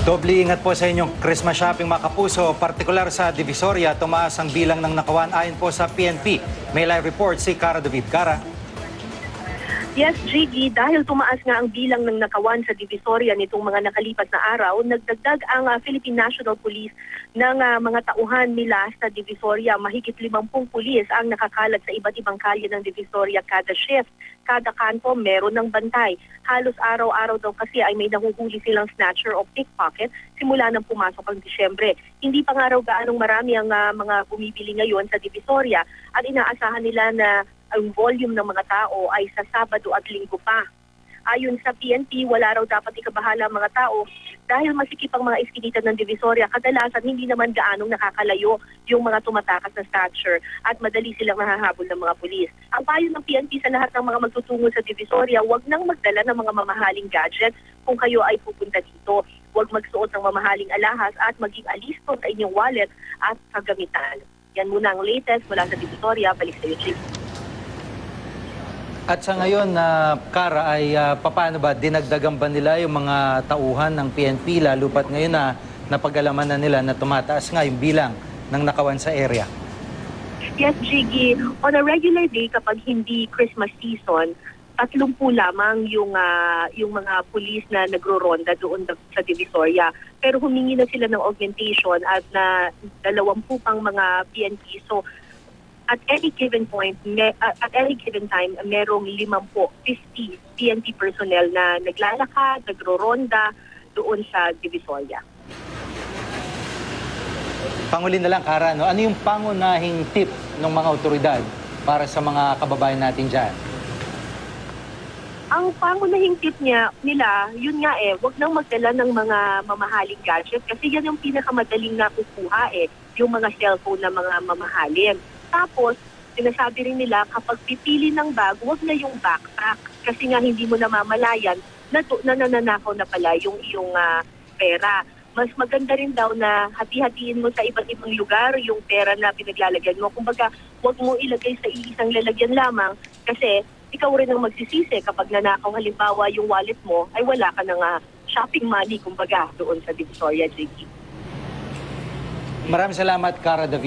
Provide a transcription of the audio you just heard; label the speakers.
Speaker 1: Doble ingat po sa inyong Christmas shopping mga kapuso, partikular sa Divisoria, tumaas ang bilang ng nakawan ayon po sa PNP. May live report si Cara David. Cara.
Speaker 2: Yes, Jiggy, dahil tumaas nga ang bilang ng nakawan sa Divisoria nitong mga nakalipas na araw, nagdagdag ang Philippine National Police ng mga tauhan nila sa Divisoria. Mahigit 50 pulis ang nakakalat sa iba't ibang kalye ng Divisoria kada shift. Kada kanto meron ng bantay. Halos araw-araw daw kasi ay may nahuhuli silang snatcher o pickpocket simula nang pumasok ang Disyembre. Hindi pa nga raw gaanong marami ang mga bumibili ngayon sa Divisoria at inaasahan nila na ang volume ng mga tao ay sa Sabado at Linggo pa. Ayon sa PNP, wala raw dapat ikabahala ang mga tao dahil masikip ang mga iskinita ng Divisoria. Kadalasan hindi naman gaanong nakakalayo yung mga tumatakas na snatcher at madali silang nahahabol ng mga pulis. Ang payo ng PNP sa lahat ng mga magtutungo sa Divisoria, huwag nang magdala ng mga mamahaling gadget kung kayo ay pupunta dito. Huwag magsuot ng mamahaling alahas at maging alisto sa inyong wallet at kagamitan. Yan muna ang latest mula sa Divisoria. Balik sa iyo,
Speaker 1: At sa ngayon, Cara, ay paano ba? Dinagdagan ba nila yung mga tauhan ng PNP, lalo pat ngayon na napag-alaman na nila na tumataas nga yung bilang ng nakawan sa area?
Speaker 2: Yes, Jiggy. On a regular day, kapag hindi Christmas season, 30 lamang yung mga pulis na nagro-ronda doon sa Divisoria. Pero humingi na sila ng augmentation at na 20 pang mga PNP. So, at any given time, merong 50 PNP personnel na naglalakad, nagro-ronda doon sa Divisoria.
Speaker 1: Panguli na lang, Cara, no? Ano yung pangunahing tip ng mga otoridad para sa mga kababayan natin dyan?
Speaker 2: Ang pangunahing tip nila, yun nga wag nang magdala ng mga mamahaling gadget kasi yan yung pinakamadaling nakukuha yung mga cellphone na mga mamahalin. Tapos, sinasabi rin nila kapag pipili ng bag, huwag na yung backpack kasi nga hindi mo namamalayan na nananakaw na pala yung iyong pera. Mas maganda rin daw na hati-hatiin mo sa iba't ibang lugar yung pera na pinaglalagyan mo. Kumbaga, huwag mo ilagay sa isang lalagyan lamang kasi ikaw rin ang magsisisi kapag nanakaw halimbawa yung wallet mo ay wala ka ng shopping money kumbaga doon sa Divisoria, JP.
Speaker 1: Maraming salamat, Cara David.